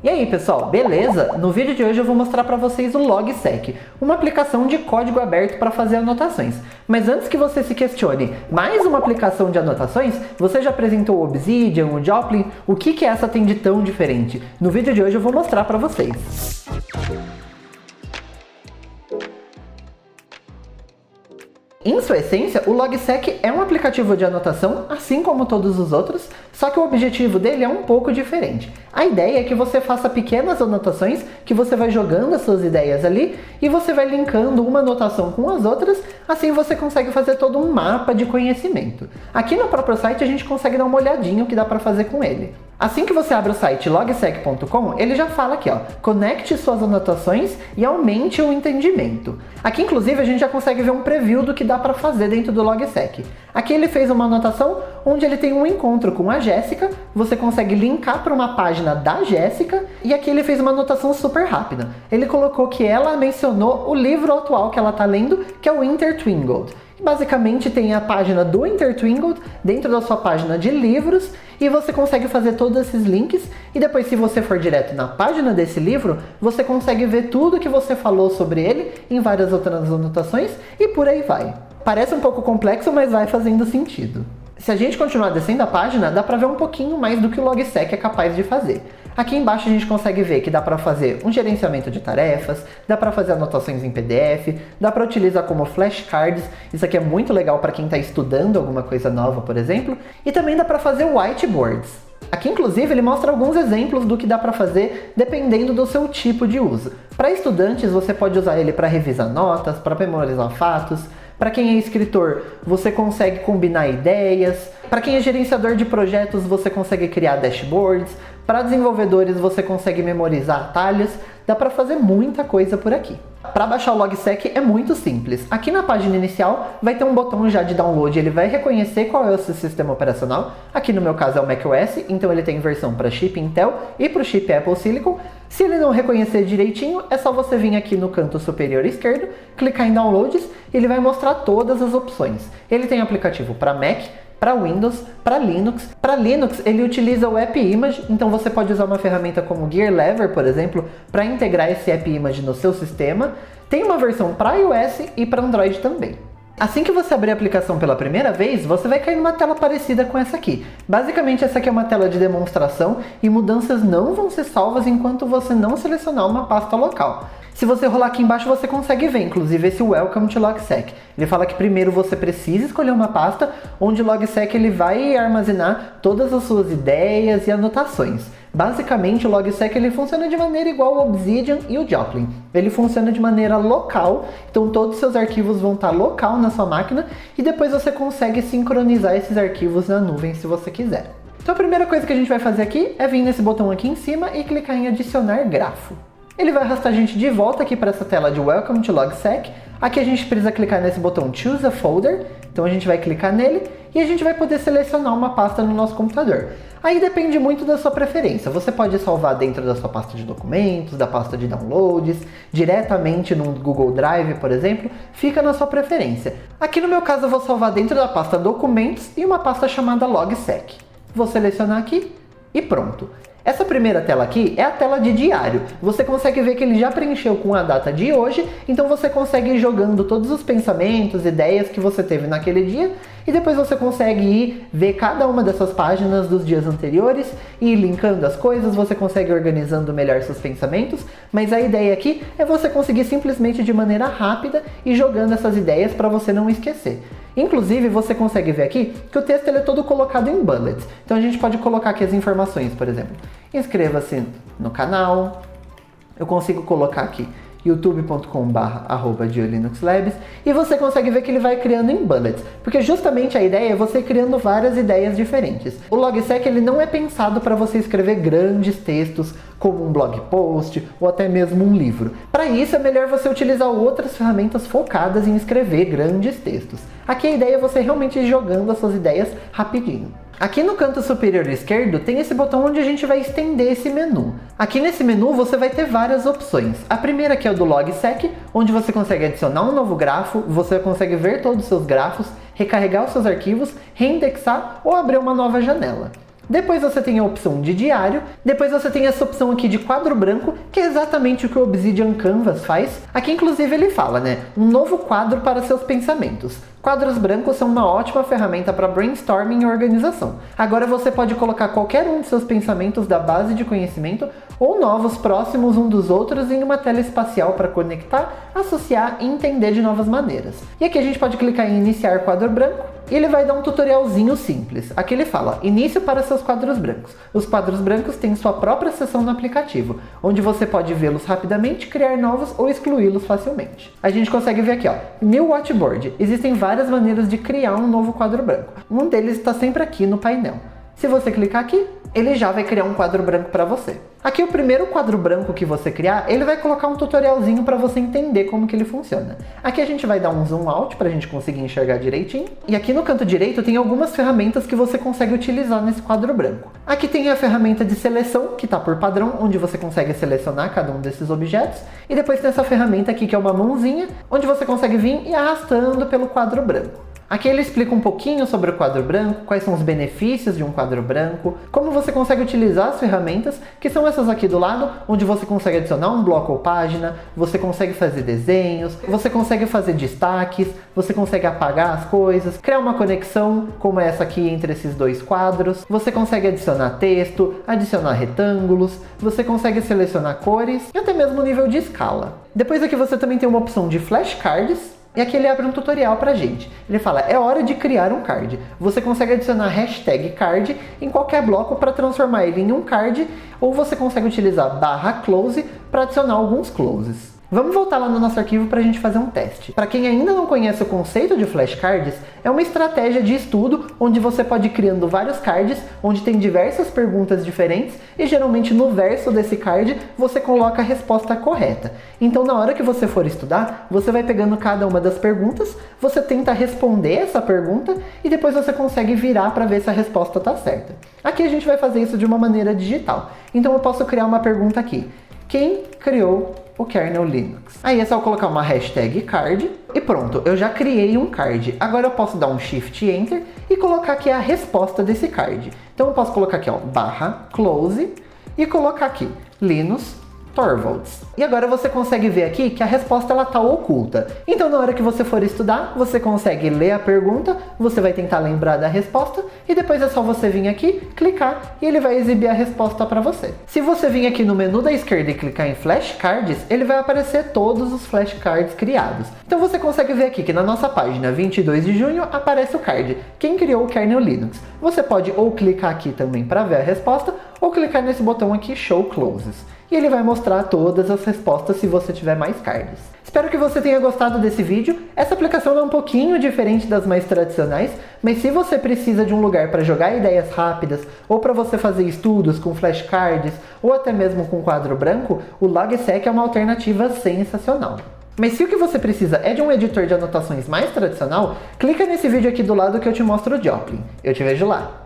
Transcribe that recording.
E aí pessoal, beleza? No vídeo de hoje eu vou mostrar para vocês o Logsec, uma aplicação de código aberto para fazer anotações. Mas antes que você se questione, mais uma aplicação de anotações? Você já apresentou o Obsidian, o Joplin? O que essa tem de tão diferente? No vídeo de hoje eu vou mostrar para vocês. Em sua essência, o Logsec é um aplicativo de anotação, assim como todos os outros, só que o objetivo dele é um pouco diferente. A ideia é que você faça pequenas anotações, que você vai jogando as suas ideias ali, e você vai linkando uma anotação com as outras, assim você consegue fazer todo um mapa de conhecimento. Aqui no próprio site a gente consegue dar uma olhadinha o que dá para fazer com ele. Assim que você abre o site logsec.com, ele já fala aqui, ó, conecte suas anotações e aumente o entendimento. Aqui, inclusive, a gente já consegue ver um preview do que dá para fazer dentro do Logsec. Aqui ele fez uma anotação onde ele tem um encontro com a Jéssica, você consegue linkar para uma página da Jéssica, e aqui ele fez uma anotação super rápida. Ele colocou que ela mencionou o livro atual que ela está lendo, que é o Intertwingled. Basicamente tem a página do Intertwingled dentro da sua página de livros e você consegue fazer todos esses links e depois, se você for direto na página desse livro, você consegue ver tudo que você falou sobre ele em várias outras anotações e por aí vai. Parece um pouco complexo, mas vai fazendo sentido. Se a gente continuar descendo a página, dá para ver um pouquinho mais do que o Logsec é capaz de fazer. Aqui embaixo a gente consegue ver que dá para fazer um gerenciamento de tarefas, dá para fazer anotações em PDF, dá para utilizar como flashcards, isso aqui é muito legal para quem está estudando alguma coisa nova, por exemplo, e também dá para fazer whiteboards. Aqui, inclusive, ele mostra alguns exemplos do que dá para fazer dependendo do seu tipo de uso. Para estudantes, você pode usar ele para revisar notas, para memorizar fatos. Para quem é escritor, você consegue combinar ideias. Para quem é gerenciador de projetos, você consegue criar dashboards. Para desenvolvedores, você consegue memorizar atalhos. Dá para fazer muita coisa por aqui. Para baixar o Logsec é muito simples. Aqui na página inicial vai ter um botão já de download, ele vai reconhecer qual é o seu sistema operacional. Aqui no meu caso é o macOS, então ele tem versão para chip Intel e para o chip Apple Silicon. Se ele não reconhecer direitinho, é só você vir aqui no canto superior esquerdo, clicar em Downloads, e ele vai mostrar todas as opções. Ele tem aplicativo para Mac, para Windows, para Linux. Para Linux, ele utiliza o App Image, então você pode usar uma ferramenta como GearLever, por exemplo, para integrar esse App Image no seu sistema. Tem uma versão para iOS e para Android também. Assim que você abrir a aplicação pela primeira vez, você vai cair numa tela parecida com essa aqui. Basicamente, essa aqui é uma tela de demonstração e mudanças não vão ser salvas enquanto você não selecionar uma pasta local. Se você rolar aqui embaixo, você consegue ver, inclusive, esse Welcome to Logsec. Ele fala que primeiro você precisa escolher uma pasta onde o Logsec ele vai armazenar todas as suas ideias e anotações. Basicamente, o Logsec ele funciona de maneira igual ao Obsidian e o Joplin. Ele funciona de maneira local, então todos os seus arquivos vão estar local na sua máquina e depois você consegue sincronizar esses arquivos na nuvem se você quiser. Então a primeira coisa que a gente vai fazer aqui é vir nesse botão aqui em cima e clicar em adicionar grafo. Ele vai arrastar a gente de volta aqui para essa tela de Welcome to Logsec. Aqui a gente precisa clicar nesse botão Choose a Folder, então a gente vai clicar nele e a gente vai poder selecionar uma pasta no nosso computador. Aí depende muito da sua preferência, você pode salvar dentro da sua pasta de documentos, da pasta de downloads, diretamente no Google Drive, por exemplo, fica na sua preferência. Aqui no meu caso eu vou salvar dentro da pasta documentos e uma pasta chamada Logsec. Vou selecionar aqui e pronto. Essa primeira tela aqui é a tela de diário. Você consegue ver que ele já preencheu com a data de hoje, então você consegue ir jogando todos os pensamentos, ideias que você teve naquele dia, e depois você consegue ir ver cada uma dessas páginas dos dias anteriores e ir linkando as coisas, você consegue ir organizando melhor seus pensamentos, mas a ideia aqui é você conseguir simplesmente de maneira rápida ir jogando essas ideias para você não esquecer. Inclusive, você consegue ver aqui que o texto ele é todo colocado em bullets. Então a gente pode colocar aqui as informações, por exemplo. Inscreva-se no canal. Eu consigo colocar aqui youtube.com/@diolinuxlabs e você consegue ver que ele vai criando em bullets, porque justamente a ideia é você criando várias ideias diferentes. O Logsec ele não é pensado para você escrever grandes textos como um blog post ou até mesmo um livro. Para isso é melhor você utilizar outras ferramentas focadas em escrever grandes textos. Aqui a ideia é você realmente ir jogando as suas ideias rapidinho. Aqui no canto superior esquerdo tem esse botão onde a gente vai estender esse menu. Aqui nesse menu você vai ter várias opções. A primeira aqui é o do Logsec, onde você consegue adicionar um novo grafo, você consegue ver todos os seus grafos, recarregar os seus arquivos, reindexar ou abrir uma nova janela. Depois você tem a opção de diário, depois você tem essa opção aqui de quadro branco, que é exatamente o que o Obsidian Canvas faz. Aqui inclusive ele fala, né, um novo quadro para seus pensamentos. Quadros brancos são uma ótima ferramenta para brainstorming e organização. Agora você pode colocar qualquer um de seus pensamentos da base de conhecimento ou novos próximos um dos outros em uma tela espacial para conectar, associar e entender de novas maneiras. E aqui a gente pode clicar em iniciar quadro branco e ele vai dar um tutorialzinho simples. Aqui ele fala, início para seus quadros brancos. Os quadros brancos têm sua própria seção no aplicativo, onde você pode vê-los rapidamente, criar novos ou excluí-los facilmente. A gente consegue ver aqui, ó, New Watchboard. Existem várias maneiras de criar um novo quadro branco. Um deles está sempre aqui no painel. Se você clicar aqui, ele já vai criar um quadro branco para você. Aqui o primeiro quadro branco que você criar, ele vai colocar um tutorialzinho para você entender como que ele funciona. Aqui a gente vai dar um zoom out para a gente conseguir enxergar direitinho. E aqui no canto direito tem algumas ferramentas que você consegue utilizar nesse quadro branco. Aqui tem a ferramenta de seleção, que está por padrão, onde você consegue selecionar cada um desses objetos. E depois tem essa ferramenta aqui que é uma mãozinha, onde você consegue vir e arrastando pelo quadro branco. Aqui ele explica um pouquinho sobre o quadro branco, quais são os benefícios de um quadro branco, como você consegue utilizar as ferramentas, que são essas aqui do lado, onde você consegue adicionar um bloco ou página, você consegue fazer desenhos, você consegue fazer destaques, você consegue apagar as coisas, criar uma conexão, como essa aqui entre esses dois quadros, você consegue adicionar texto, adicionar retângulos, você consegue selecionar cores e até mesmo o nível de escala. Depois aqui você também tem uma opção de flashcards, e aqui ele abre um tutorial pra gente. Ele fala, é hora de criar um card. Você consegue adicionar hashtag card em qualquer bloco para transformar ele em um card, ou você consegue utilizar /close para adicionar alguns closes. Vamos voltar lá no nosso arquivo para a gente fazer um teste. Para quem ainda não conhece o conceito de flashcards, é uma estratégia de estudo onde você pode ir criando vários cards, onde tem diversas perguntas diferentes e geralmente no verso desse card você coloca a resposta correta. Então na hora que você for estudar, você vai pegando cada uma das perguntas, você tenta responder essa pergunta e depois você consegue virar para ver se a resposta está certa. Aqui a gente vai fazer isso de uma maneira digital. Então eu posso criar uma pergunta aqui. Quem criou o kernel Linux? Aí é só colocar uma hashtag card e pronto, eu já criei um card. Agora eu posso dar um Shift Enter e colocar aqui a resposta desse card. Então eu posso colocar aqui, ó, /close e colocar aqui Linus Torvalds. E agora você consegue ver aqui que a resposta ela tá oculta. Então na hora que você for estudar, você consegue ler a pergunta, você vai tentar lembrar da resposta e depois é só você vir aqui, clicar e ele vai exibir a resposta para você. Se você vir aqui no menu da esquerda e clicar em flashcards, ele vai aparecer todos os flashcards criados. Então você consegue ver aqui que na nossa página 22 de junho aparece o card Quem criou o kernel Linux. Você pode ou clicar aqui também para ver a resposta ou clicar nesse botão aqui Show Closes. E ele vai mostrar todas as respostas se você tiver mais cards. Espero que você tenha gostado desse vídeo. Essa aplicação é um pouquinho diferente das mais tradicionais, mas se você precisa de um lugar para jogar ideias rápidas, ou para você fazer estudos com flashcards, ou até mesmo com quadro branco, o Logsec é uma alternativa sensacional. Mas se o que você precisa é de um editor de anotações mais tradicional, clica nesse vídeo aqui do lado que eu te mostro o Joplin. Eu te vejo lá!